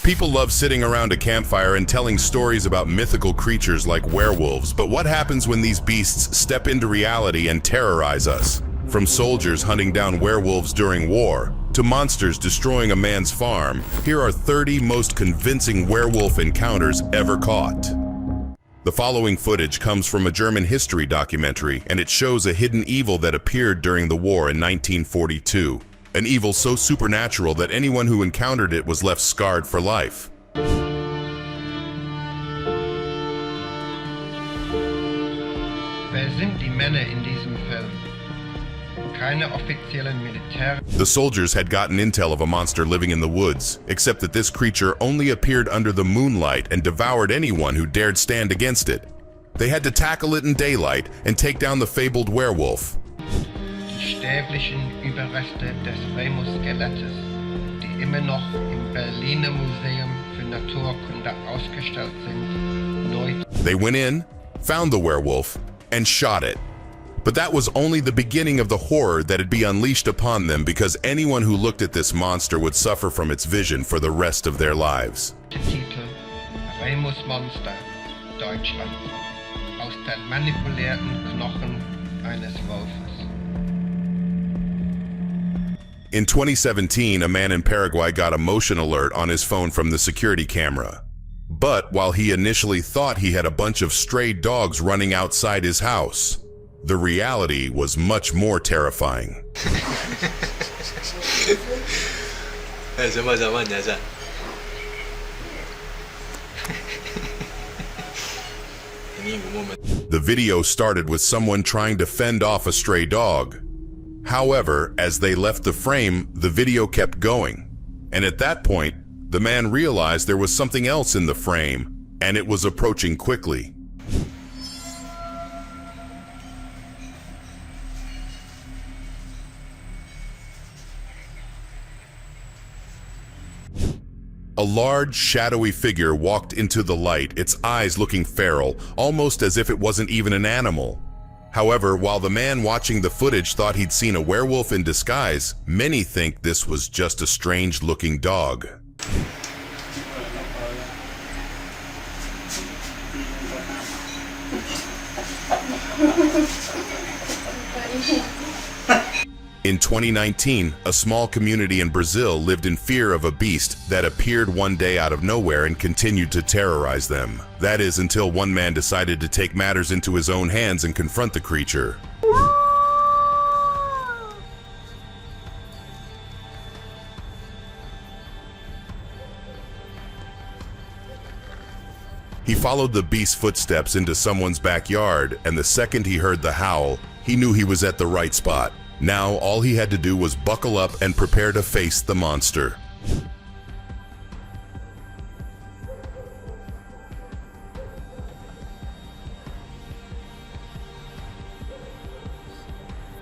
People love sitting around a campfire and telling stories about mythical creatures like werewolves, but what happens when these beasts step into reality and terrorize us? From soldiers hunting down werewolves during war, to monsters destroying a man's farm, here are 30 most convincing werewolf encounters ever caught. The following footage comes from a German history documentary, and it shows a hidden evil that appeared during the war in 1942. An evil so supernatural that anyone who encountered it was left scarred for life. Wer sind die Männer in diesem Film? Keine offiziellen Militär. The soldiers had gotten intel of a monster living in the woods, except that this creature only appeared under the moonlight and devoured anyone who dared stand against it. They had to tackle it in daylight and take down the fabled werewolf. Die stäblichen Überreste des Remus-Skelettes, die immer noch im Berliner Museum für Naturkunde ausgestellt sind, neu. They went in, found the werewolf, and shot it. But that was only the beginning of the horror that'd be unleashed upon them, because anyone who looked at this monster would suffer from its vision for the rest of their lives. Titel Remus Monster, Deutschland, aus den manipulierten Knochen eines Wolfes. In 2017, a man in Paraguay got a motion alert on his phone from the security camera. But while he initially thought he had a bunch of stray dogs running outside his house, the reality was much more terrifying. The video started with someone trying to fend off a stray dog. However, as they left the frame, the video kept going. And at that point, the man realized there was something else in the frame, and it was approaching quickly. A large, shadowy figure walked into the light, its eyes looking feral, almost as if it wasn't even an animal. However, while the man watching the footage thought he'd seen a werewolf in disguise, many think this was just a strange-looking dog. In 2019, a small community in Brazil lived in fear of a beast that appeared one day out of nowhere and continued to terrorize them. That is, until one man decided to take matters into his own hands and confront the creature. He followed the beast's footsteps into someone's backyard, and the second he heard the howl, he knew he was at the right spot. Now, all he had to do was buckle up and prepare to face the monster.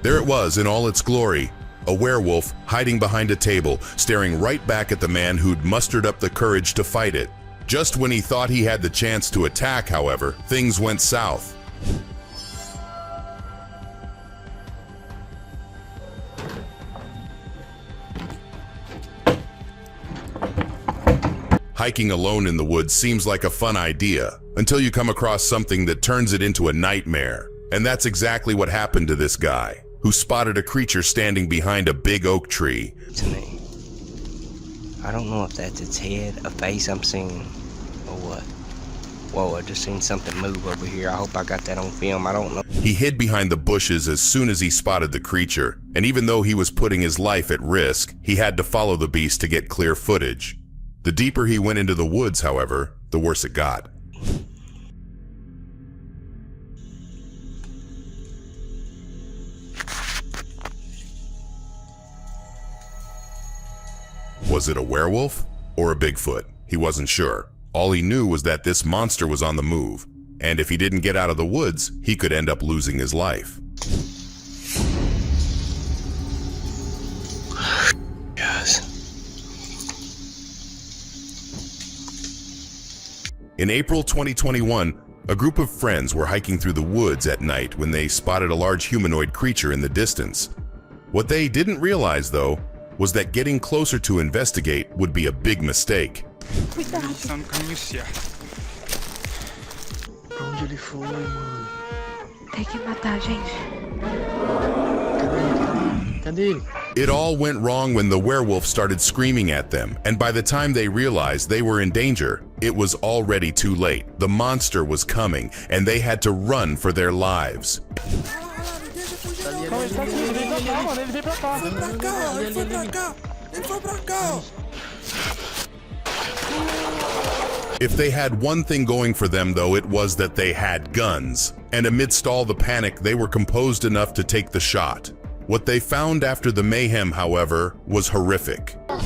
There it was in all its glory, a werewolf hiding behind a table, staring right back at the man who'd mustered up the courage to fight it. Just when he thought he had the chance to attack, however, things went south. Hiking alone in the woods seems like a fun idea, until you come across something that turns it into a nightmare. And that's exactly what happened to this guy, who spotted a creature standing behind a big oak tree. To me, I don't know if that's its head, a face I'm seeing, or what. Whoa, I just seen something move over here. I hope I got that on film. I don't know. He hid behind the bushes as soon as he spotted the creature, and even though he was putting his life at risk, he had to follow the beast to get clear footage. The deeper he went into the woods, however, the worse it got. Was it a werewolf or a Bigfoot? He wasn't sure. All he knew was that this monster was on the move, and if he didn't get out of the woods, he could end up losing his life. Yes. In April 2021, a group of friends were hiking through the woods at night when they spotted a large humanoid creature in the distance. What they didn't realize, though, was that getting closer to investigate would be a big mistake. Cuidado. Eles estão no caminho certo. Pra onde ele foi, mano? Tem que matar, gente. Cadê ele? It all went wrong when the werewolf started screaming at them, and by the time they realized they were in danger, it was already too late. The monster was coming, and they had to run for their lives. If they had one thing going for them, though, it was that they had guns. And amidst all the panic, they were composed enough to take the shot. What they found after the mayhem, however, was horrific. Ele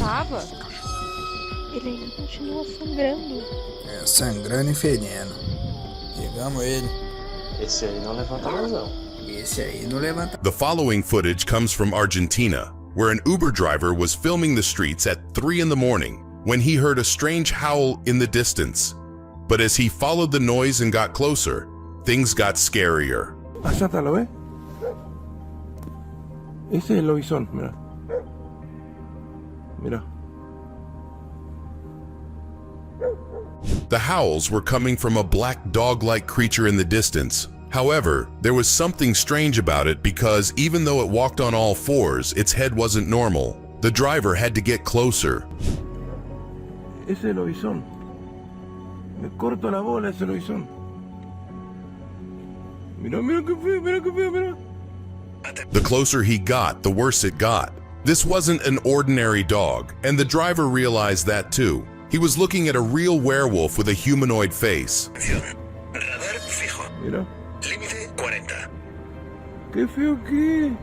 ainda continua sangrando. É, sangrando e fedendo. Pegamos ele. Esse aí não levanta mais não. Esse aí não levanta. The following footage comes from Argentina, where an Uber driver was filming the streets at 3 in the morning when he heard a strange howl in the distance. But as he followed the noise and got closer, things got scarier. Allá está, ¿lo ves? Ese es el lobizón, mira. Mira. The howls were coming from a black dog-like creature in the distance. However, there was something strange about it because even though it walked on all fours, its head wasn't normal. The driver had to get closer. Ese es el lobizón. Me corto la bola ese lobizón. Mira, mira qué feo, mira qué feo, mira. The closer he got, the worse it got. This wasn't an ordinary dog, and the driver realized that too. He was looking at a real werewolf with a humanoid face. Mira. Qué feo que.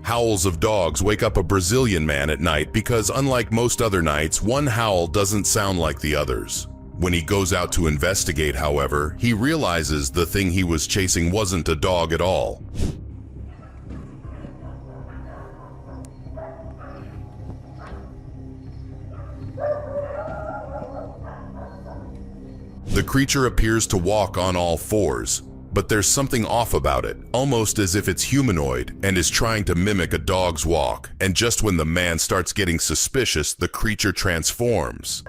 Howls of dogs wake up a Brazilian man at night because, unlike most other nights, one howl doesn't sound like the others. When he goes out to investigate, however, he realizes the thing he was chasing wasn't a dog at all. The creature appears to walk on all fours, but there's something off about it, almost as if it's humanoid and is trying to mimic a dog's walk. And just when the man starts getting suspicious, the creature transforms.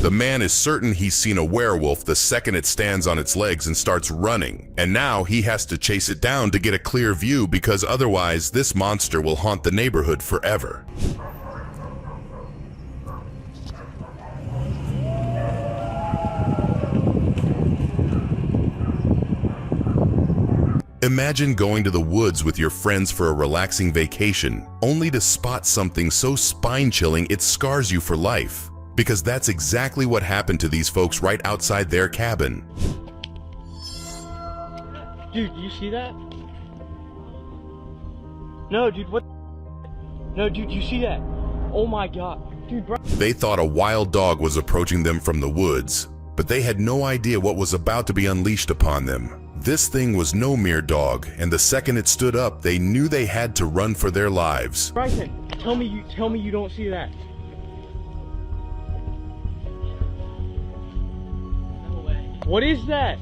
The man is certain he's seen a werewolf the second it stands on its legs and starts running, and now he has to chase it down to get a clear view because otherwise this monster will haunt the neighborhood forever. Imagine going to the woods with your friends for a relaxing vacation, only to spot something so spine-chilling it scars you for life. Because that's exactly what happened to these folks right outside their cabin. Dude, you see that? No, dude, what? No, dude, you see that? Oh my god. Dude, bro. They thought a wild dog was approaching them from the woods, but they had no idea what was about to be unleashed upon them. This thing was no mere dog, and the second it stood up, they knew they had to run for their lives. Bryson, tell me you don't see that. What is that?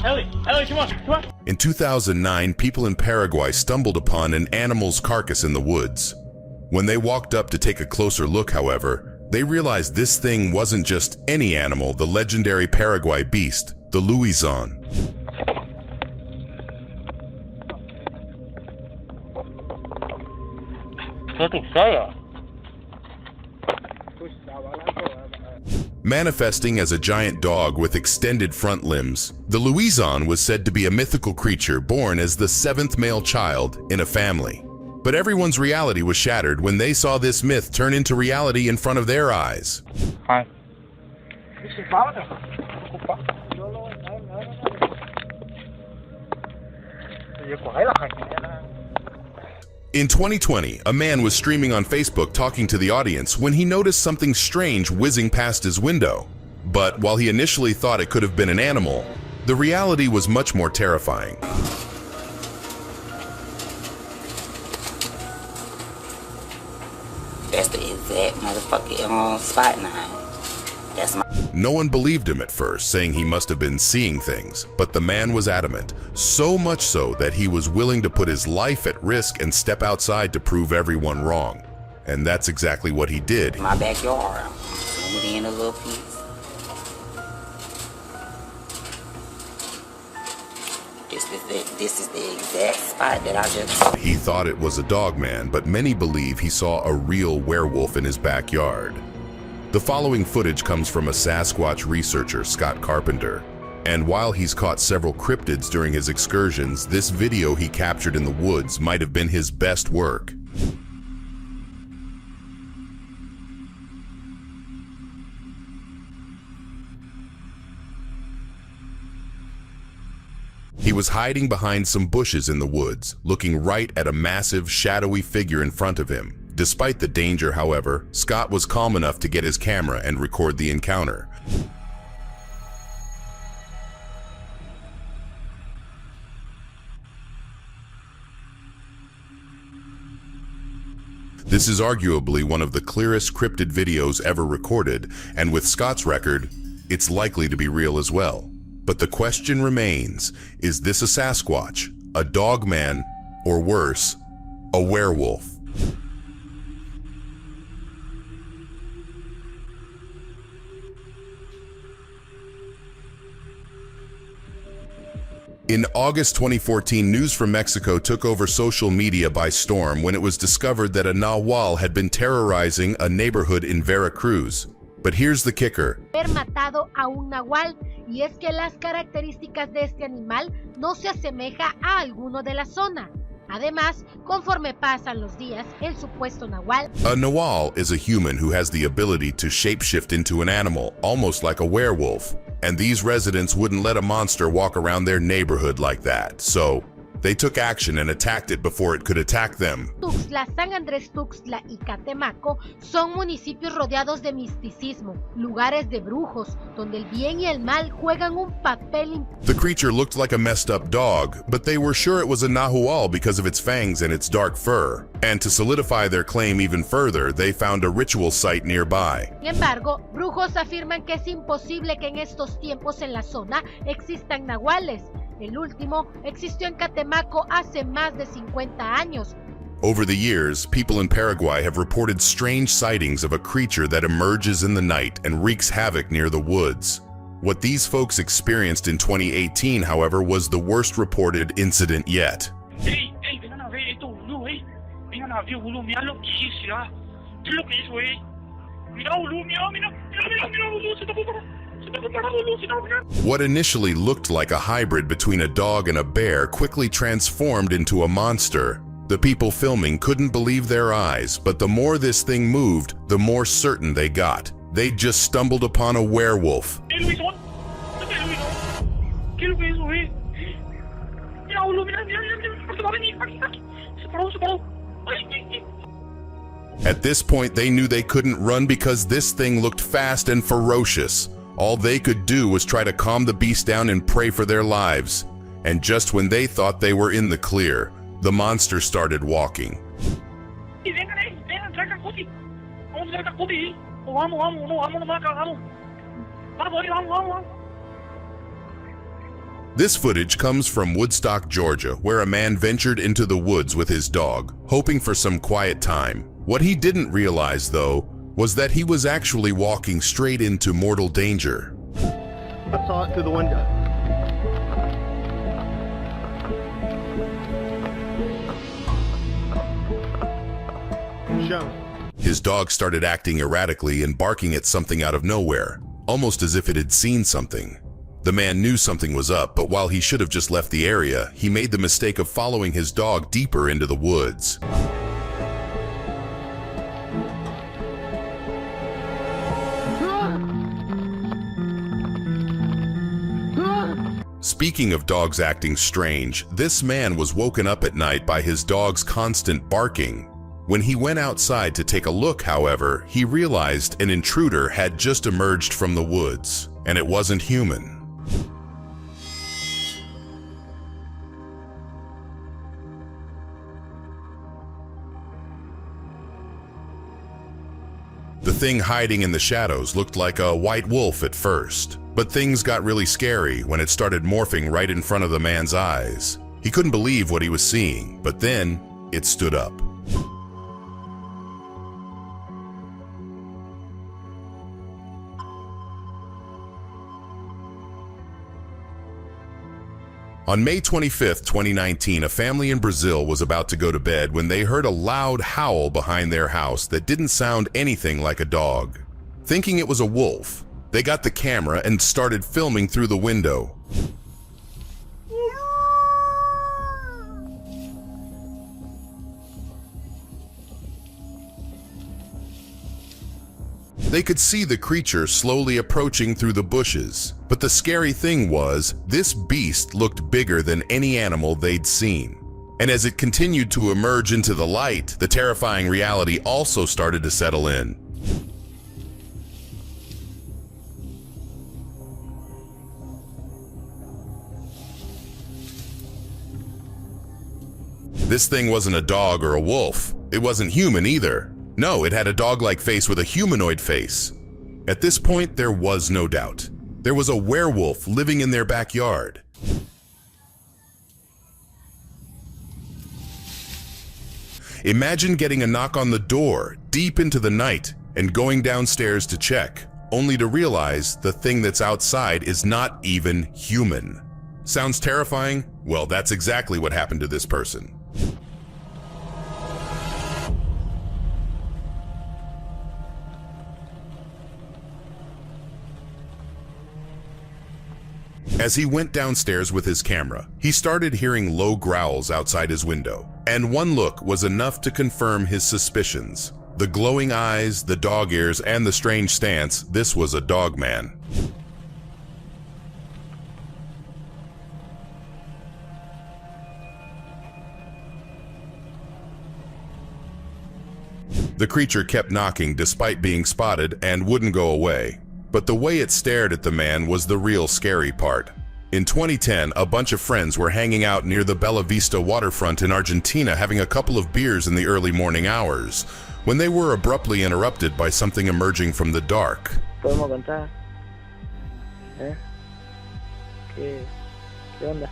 Ellie, come on. In 2009, people in Paraguay stumbled upon an animal's carcass in the woods. When they walked up to take a closer look, however, they realized this thing wasn't just any animal, the legendary Paraguay beast, the luizón. Manifesting as a giant dog with extended front limbs, the luizón was said to be a mythical creature born as the 7th male child in a family. But everyone's reality was shattered when they saw this myth turn into reality in front of their eyes. Hi. In 2020, a man was streaming on Facebook talking to the audience when he noticed something strange whizzing past his window. But while he initially thought it could have been an animal, the reality was much more terrifying. That's the exact motherfucking spot now. That's my... No one believed him at first, saying he must have been seeing things, but the man was adamant, so much so that he was willing to put his life at risk and step outside to prove everyone wrong. And that's exactly what he did. My backyard, I'm zooming in a little piece. This is the exact spot that I just... He thought it was a dog man, but many believe he saw a real werewolf in his backyard. The following footage comes from a Sasquatch researcher, Scott Carpenter. And while he's caught several cryptids during his excursions, this video he captured in the woods might have been his best work. He was hiding behind some bushes in the woods, looking right at a massive, shadowy figure in front of him. Despite the danger, however, Scott was calm enough to get his camera and record the encounter. This is arguably one of the clearest cryptid videos ever recorded, and with Scott's record, it's likely to be real as well. But the question remains, is this a Sasquatch, a dog man, or worse, a werewolf? In August 2014, news from Mexico took over social media by storm when it was discovered that a nahual had been terrorizing a neighborhood in Veracruz. But here's the kicker. Haber matado a un nahual, y es que las características de este animal no se asemeja a alguno de la zona. Además, conforme pasan los días, el supuesto nahual... A nahual is a human who has the ability to shapeshift into an animal, almost like a werewolf. And these residents wouldn't let a monster walk around their neighborhood like that, so they took action and attacked it before it could attack them. Tuxtla, San Andrés Tuxtla y Catemaco son municipios rodeados de misticismo, lugares de brujos, donde el bien y el mal juegan un papel. The creature looked like a messed up dog, but they were sure it was a nahual because of its fangs and its dark fur. And to solidify their claim even further, they found a ritual site nearby. Sin embargo, brujos afirman que es imposible que en estos tiempos en la zona existan nahuales. El último existió en Catemaco hace más de 50 años. Over the years, people in Paraguay have reported strange sightings of a creature that emerges in the night and wreaks havoc near the woods. What these folks experienced in 2018, however, was the worst reported incident yet. Hey, vengan a ver esto, boludo, vengan a ver, boludo, mira lo que hice, ¿Qué es lo que hizo, Mira, boludo, mira, boludo, se tapó para... What initially looked like a hybrid between a dog and a bear quickly transformed into a monster. The people filming couldn't believe their eyes, but the more this thing moved, the more certain they got. They'd just stumbled upon a werewolf. At this point, they knew they couldn't run because this thing looked fast and ferocious. All they could do was try to calm the beast down and pray for their lives. And just when they thought they were in the clear, the monster started walking. This footage comes from Woodstock, Georgia, where a man ventured into the woods with his dog, hoping for some quiet time. What he didn't realize, though, was that he was actually walking straight into mortal danger. I saw it through the window. Show. His dog started acting erratically and barking at something out of nowhere, almost as if it had seen something. The man knew something was up, but while he should have just left the area, he made the mistake of following his dog deeper into the woods. Speaking of dogs acting strange, this man was woken up at night by his dog's constant barking. When he went outside to take a look, however, he realized an intruder had just emerged from the woods, and it wasn't human. The thing hiding in the shadows looked like a white wolf at first, but things got really scary when it started morphing right in front of the man's eyes. He couldn't believe what he was seeing, but then it stood up. On May 25, 2019, a family in Brazil was about to go to bed when they heard a loud howl behind their house that didn't sound anything like a dog. Thinking it was a wolf, they got the camera and started filming through the window. They could see the creature slowly approaching through the bushes, but the scary thing was, this beast looked bigger than any animal they'd seen. And as it continued to emerge into the light, the terrifying reality also started to settle in. This thing wasn't a dog or a wolf. It wasn't human either. No, it had a dog-like face with a humanoid face. At this point, there was no doubt. There was a werewolf living in their backyard. Imagine getting a knock on the door deep into the night and going downstairs to check, only to realize the thing that's outside is not even human. Sounds terrifying? Well, that's exactly what happened to this person. As he went downstairs with his camera, he started hearing low growls outside his window, and one look was enough to confirm his suspicions. The glowing eyes, the dog ears, and the strange stance, this was a dog man. The creature kept knocking despite being spotted and wouldn't go away. But the way it stared at the man was the real scary part. In 2010, a bunch of friends were hanging out near the Bella Vista waterfront in Argentina having a couple of beers in the early morning hours, when they were abruptly interrupted by something emerging from the dark. ¿Podemos contar? ¿Qué onda?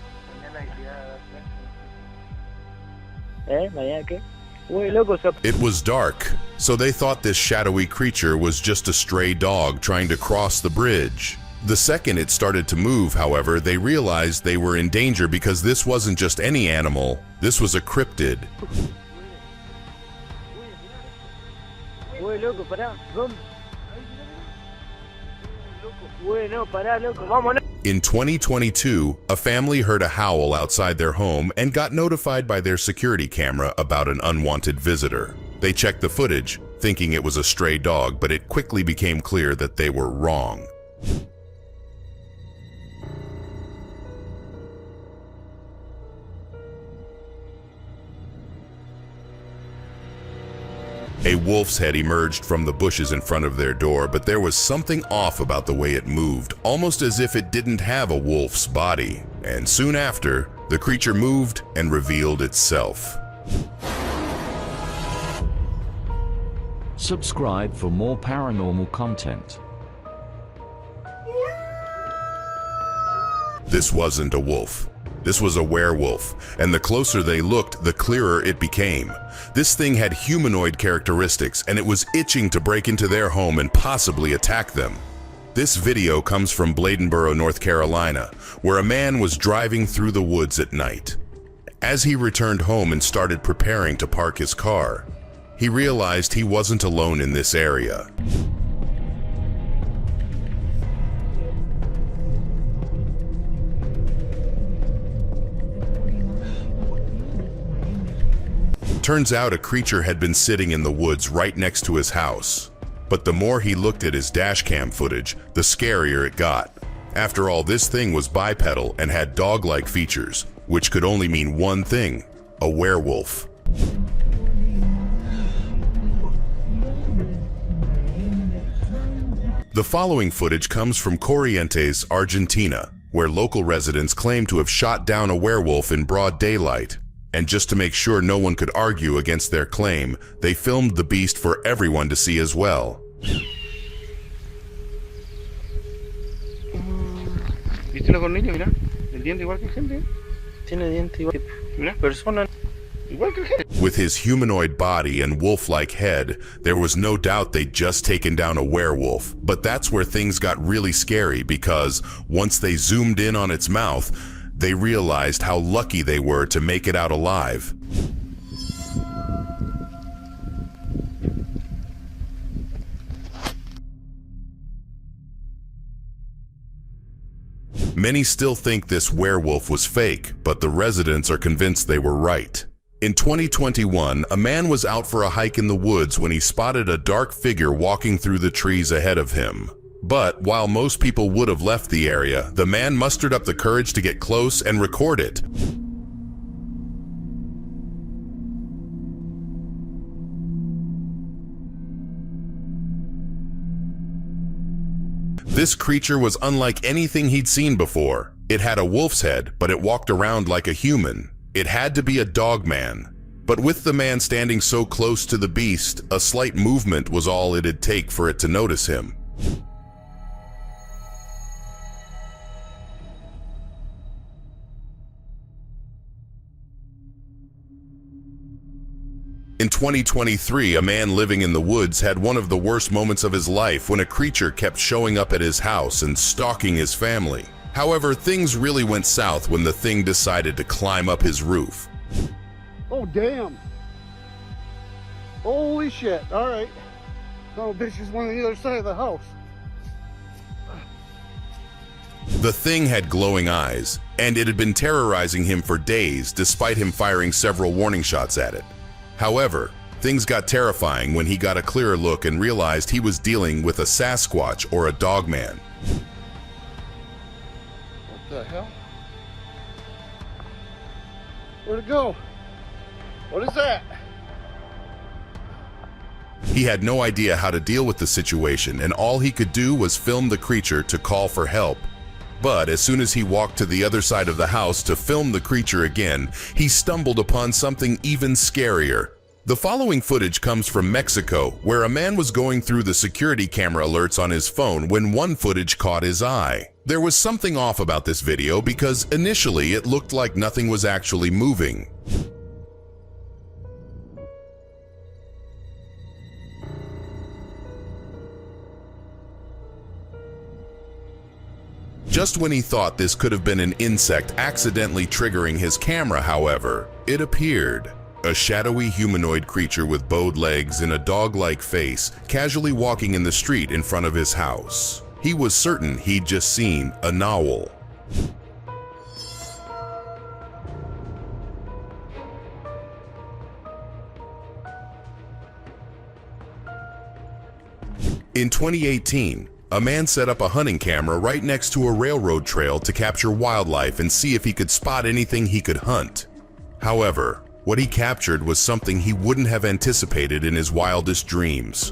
¿Mañana qué? It was dark, so they thought this shadowy creature was just a stray dog trying to cross the bridge. The second it started to move, however, they realized they were in danger because this wasn't just any animal, this was a cryptid. In 2022, a family heard a howl outside their home and got notified by their security camera about an unwanted visitor. They checked the footage, thinking it was a stray dog, but it quickly became clear that they were wrong. A wolf's head emerged from the bushes in front of their door, but there was something off about the way it moved, almost as if it didn't have a wolf's body. And soon after, the creature moved and revealed itself. Subscribe for more paranormal content. This wasn't a wolf. This was a werewolf, and the closer they looked, the clearer it became. This thing had humanoid characteristics, and it was itching to break into their home and possibly attack them. This video comes from Bladenboro, North Carolina, where a man was driving through the woods at night. As he returned home and started preparing to park his car, he realized he wasn't alone in this area. Turns out a creature had been sitting in the woods right next to his house. But the more he looked at his dashcam footage, the scarier it got. After all, this thing was bipedal and had dog-like features, which could only mean one thing: a werewolf. The following footage comes from Corrientes, Argentina, where local residents claim to have shot down a werewolf in broad daylight. And just to make sure no one could argue against their claim, they filmed the beast for everyone to see as well. ¿Viste la cornilla? Mira, el diente igual que gente. Tiene diente igual que persona. Igual que gente. With his humanoid body and wolf-like head, there was no doubt they'd just taken down a werewolf. But that's where things got really scary because once they zoomed in on its mouth, they realized how lucky they were to make it out alive. Many still think this werewolf was fake, but the residents are convinced they were right. In 2021, a man was out for a hike in the woods when he spotted a dark figure walking through the trees ahead of him. But while most people would have left the area, the man mustered up the courage to get close and record it. This creature was unlike anything he'd seen before. It had a wolf's head, but it walked around like a human. It had to be a dog man. But with the man standing so close to the beast, a slight movement was all it'd take for it to notice him. In 2023, a man living in the woods had one of the worst moments of his life when a creature kept showing up at his house and stalking his family. However, things really went south when the thing decided to climb up his roof. Oh, damn. Holy shit. All right. Oh, bitch is one on the other side of the house. The thing had glowing eyes, and it had been terrorizing him for days despite him firing several warning shots at it. However, things got terrifying when he got a clearer look and realized he was dealing with a Sasquatch or a dogman. What the hell? Where'd it go? What is that? He had no idea how to deal with the situation, and all he could do was film the creature to call for help. But as soon as he walked to the other side of the house to film the creature again, he stumbled upon something even scarier. The following footage comes from Mexico, where a man was going through the security camera alerts on his phone when one footage caught his eye. There was something off about this video because initially it looked like nothing was actually moving. Just when he thought this could have been an insect accidentally triggering his camera, however, it appeared. A shadowy humanoid creature with bowed legs and a dog-like face, casually walking in the street in front of his house. He was certain he'd just seen an owl. In 2018, a man set up a hunting camera right next to a railroad trail to capture wildlife and see if he could spot anything he could hunt. However, what he captured was something he wouldn't have anticipated in his wildest dreams.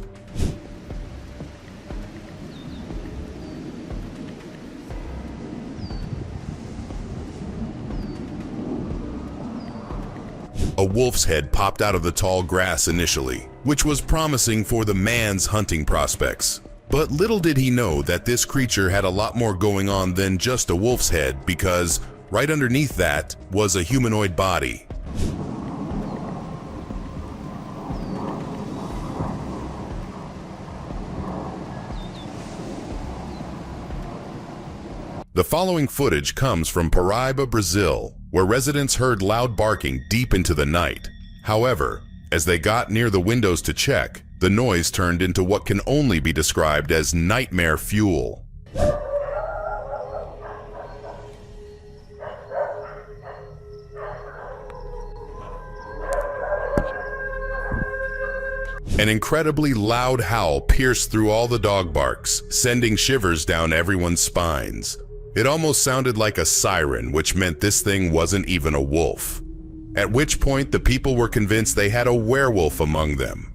A wolf's head popped out of the tall grass initially, which was promising for the man's hunting prospects. But little did he know that this creature had a lot more going on than just a wolf's head, because right underneath that was a humanoid body. The following footage comes from Paraíba, Brazil, where residents heard loud barking deep into the night. However, as they got near the windows to check, the noise turned into what can only be described as nightmare fuel. An incredibly loud howl pierced through all the dog barks, sending shivers down everyone's spines. It almost sounded like a siren, which meant this thing wasn't even a wolf. At which point the people were convinced they had a werewolf among them.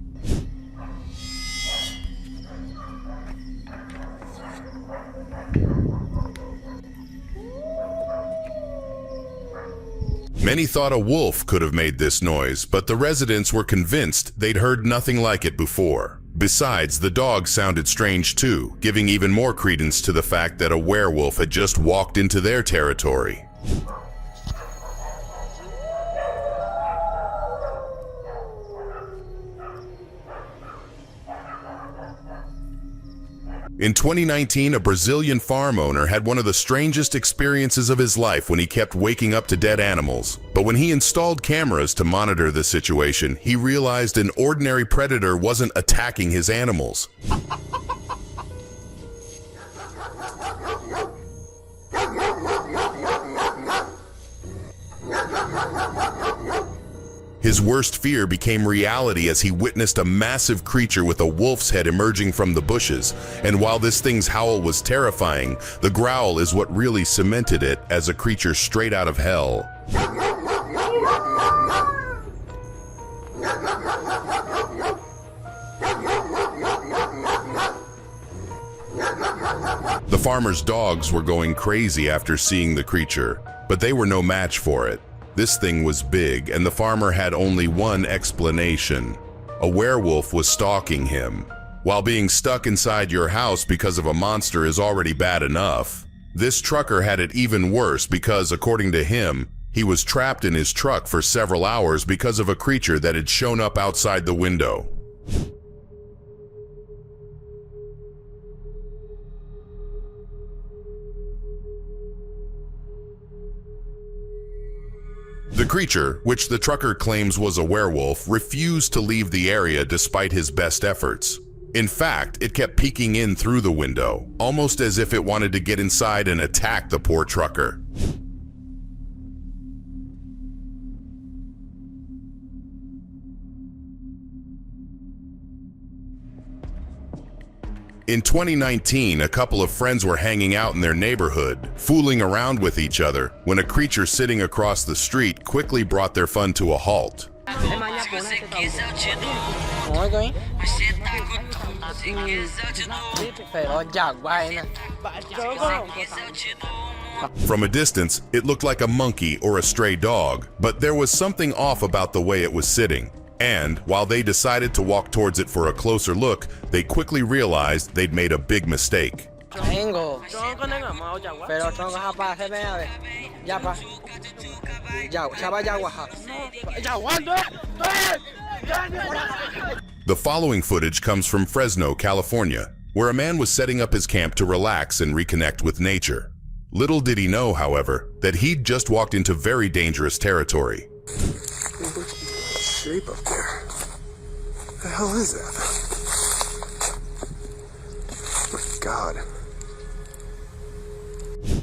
Many thought a wolf could have made this noise, but the residents were convinced they'd heard nothing like it before. Besides, the dog sounded strange too, giving even more credence to the fact that a werewolf had just walked into their territory. In 2019, a Brazilian farm owner had one of the strangest experiences of his life when he kept waking up to dead animals. But when he installed cameras to monitor the situation, he realized an ordinary predator wasn't attacking his animals. His worst fear became reality as he witnessed a massive creature with a wolf's head emerging from the bushes. And while this thing's howl was terrifying, the growl is what really cemented it as a creature straight out of hell. The farmer's dogs were going crazy after seeing the creature, but they were no match for it. This thing was big, and the farmer had only one explanation. A werewolf was stalking him. While being stuck inside your house because of a monster is already bad enough, this trucker had it even worse because, according to him, he was trapped in his truck for several hours because of a creature that had shown up outside the window. The creature, which the trucker claims was a werewolf, refused to leave the area despite his best efforts. In fact, it kept peeking in through the window, almost as if it wanted to get inside and attack the poor trucker. In 2019, a couple of friends were hanging out in their neighborhood, fooling around with each other, when a creature sitting across the street quickly brought their fun to a halt. From a distance, it looked like a monkey or a stray dog, but there was something off about the way it was sitting. And while they decided to walk towards it for a closer look, they quickly realized they'd made a big mistake. The following footage comes from Fresno, California, where a man was setting up his camp to relax and reconnect with nature. Little did he know, however, that he'd just walked into very dangerous territory. Shape up there. What the hell is that? Oh my God.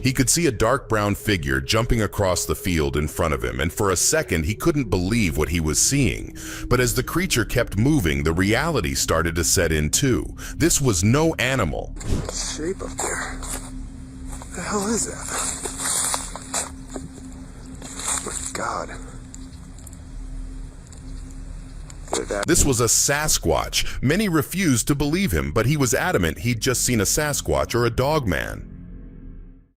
He could see a dark brown figure jumping across the field in front of him, and for a second he couldn't believe what he was seeing. But as the creature kept moving, the reality started to set in too. This was no animal. Shape up there. What the hell is that? Oh my God. This was a Sasquatch. Many refused to believe him, but he was adamant he'd just seen a Sasquatch or a dog man.